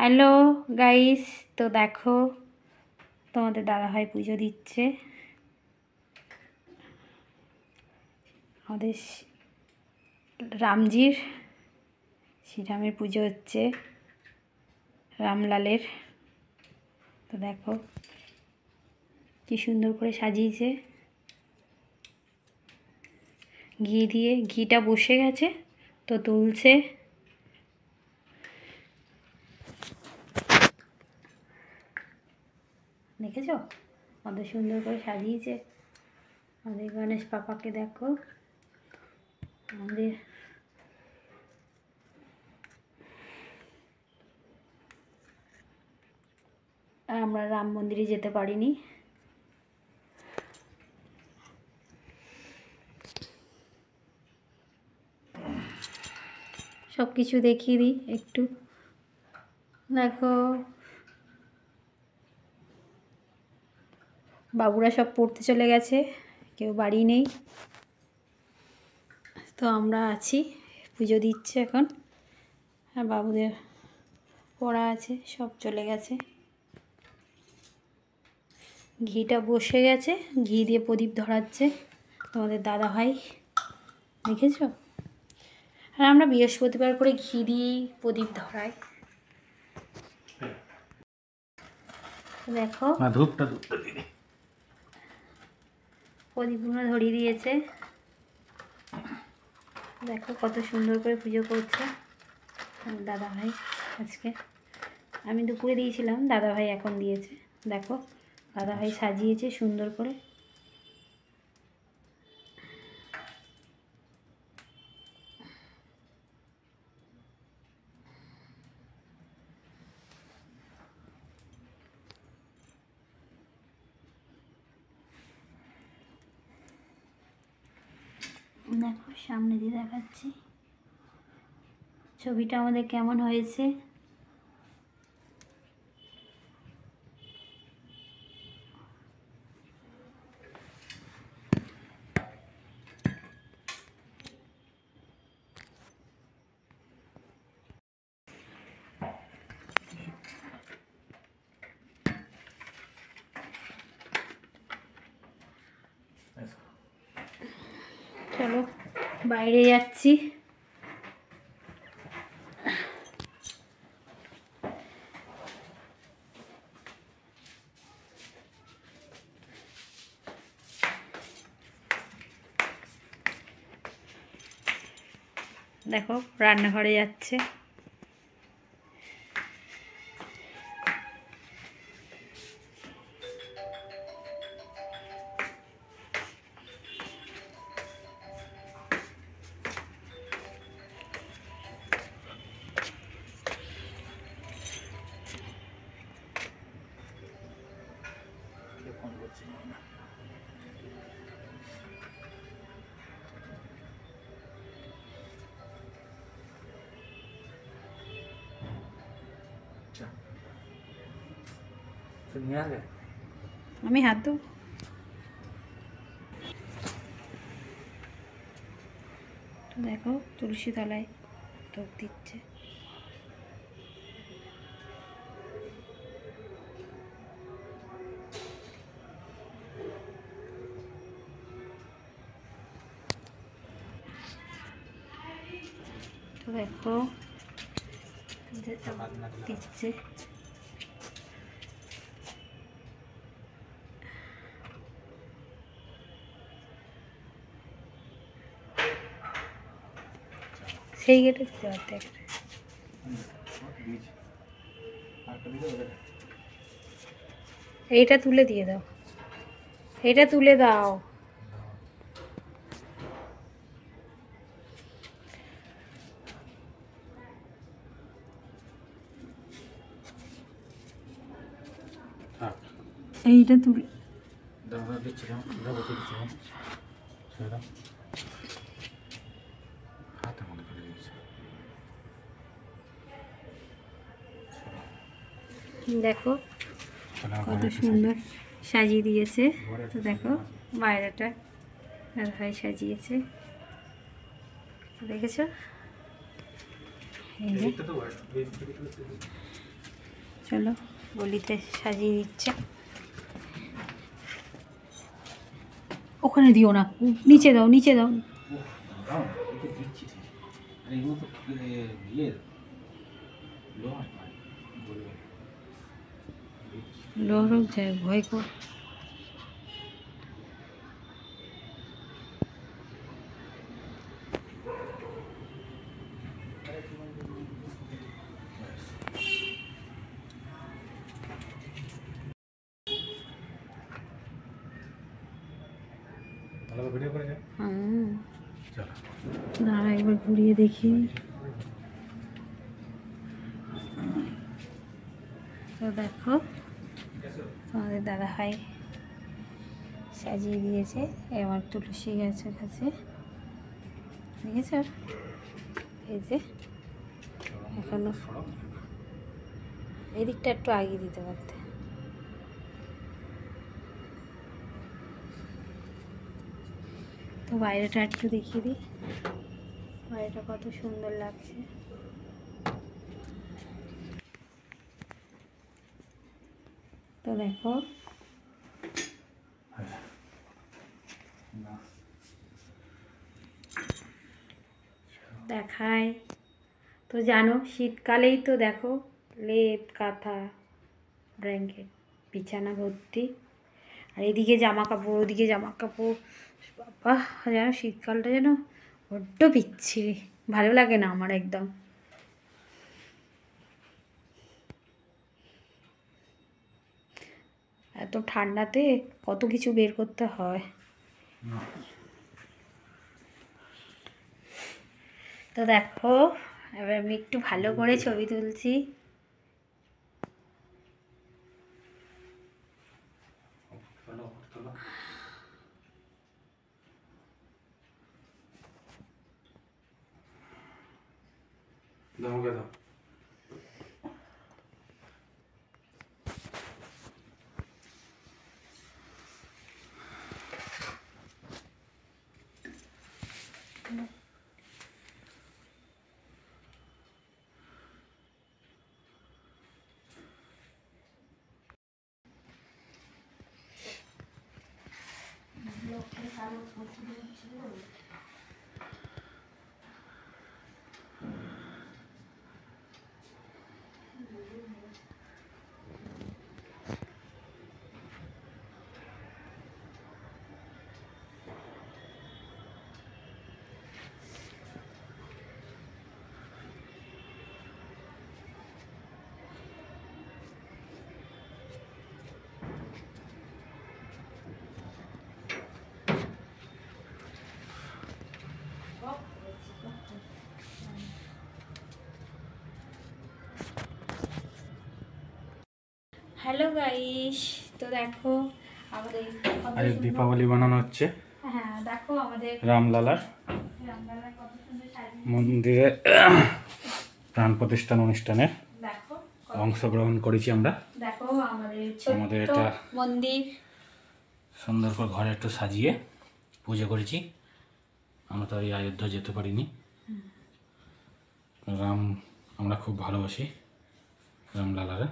Hello guys, তো দেখো তোমাদের দাদাভাই পুজো দিচ্ছে। আমাদের রামজির শ্রীরামের পুজো হচ্ছে, রামলালের। তো দেখো কি সুন্দর করে সাজিয়েছে ঘি দিয়ে। ঘিটা বসে গেছে তো তুলছে। দেখেছো কত সুন্দর করে সাজিয়েছে আমাদের গণেশ পাপাকে। দেখো আমাদের আমরা রাম মন্দিরে যেতে পারিনি। সব কিছু দেখিয়ে দিই একটু। দেখো বাবুরা সব পড়তে চলে গেছে, কেউ বাড়ি নেই। তো আমরা আছি, পুজো দিচ্ছে এখন। আর বাবুদের পড়া আছে, সব চলে গেছে। ঘিটা বসে গেছে, ঘি দিয়ে প্রদীপ ধরাচ্ছে তোমাদের দাদা ভাই, দেখেছো? আর আমরা বৃহস্পতিবার করে ঘি দিয়েই প্রদীপ ধরাই। দেখো প্রদীপগুলো ধরিয়ে দিয়েছে। দেখো কত সুন্দর করে পুজো করছে দাদা ভাই আজকে। আমি দুপুরে দিয়েছিলাম, দাদা ভাই এখন দিয়েছে। দেখো দাদা ভাই সাজিয়েছে সুন্দর করে। দেখো সামনে দিয়ে দেখাচ্ছি ছবিটা আমাদের কেমন হয়েছে। চলো বাইরে যাচ্ছি। দেখো রান্নাঘরে যাচ্ছে। আমি হাত দেবো। দেখো তুলসী তলায় ধূপ দিচ্ছে। তো দেখো দিচ্ছে। সেই গেটে দিতে পারতে একটা। এইটা তুলে দিয়ে দাও, এইটা তুলে দাও। এইটা তুলে দেখো কত সুন্দর সাজিয়ে দিয়েছে। তো দেখো বাইরেটা দাদা ভাই সাজিয়েছে, দেখেছো? এই যে চলো গলিতে সাজিয়ে দিচ্ছে। ওখানে দিও না, নিচে দাও, নিচে দাও। লোক যায় ভয় কর। দাঁড়া একবার ঘুরিয়ে দেখি। তো দেখো তোমাদের দাদা ভাই সাজিয়ে দিয়েছে আমার তুলসী গাছের কাছে, দেখেছ? এই যে এখনো এদিকটা একটু আগিয়ে দিতে পারতে। তো বাইরেটা একটু দেখিয়ে দিই, বাইরেটা কত সুন্দর লাগছে। তো দেখো দেখায় তো, জানো শীতকালেই তো দেখো লেপ কাঁথা ব্ল্যাঙ্কেট বিছানা ভর্তি, আর এদিকে জামা কাপড় ওদিকে জামা কাপড়। বাবা যেন শীতকালটা যেন বড্ড বিচ্ছিরি, ভালো লাগে না আমার একদম। এত ঠান্ডাতে কত কিছু বের করতে হয়। তো দেখো এবার আমি একটু ভালো করে ছবি তুলছি। হ্যালো গাইস, তো দেখো আমাদের দীপাবলি বানানো হচ্ছে। হ্যাঁ দেখো আমাদের রামলালার কত সুন্দর সাজিয়ে মন্দিরে প্রাণ প্রতিষ্ঠান অনুষ্ঠানের দেখো অংশগ্রহণ করেছি আমরা। দেখো আমাদের আমাদের ছোট্ট এটা মন্দির সুন্দর করে ঘরে একটু সাজিয়ে পুজো করেছি। আমরা তো এই অযোধ্যা যেতে পারিনি। রাম আমরা খুব ভালোবাসি রামলালারে।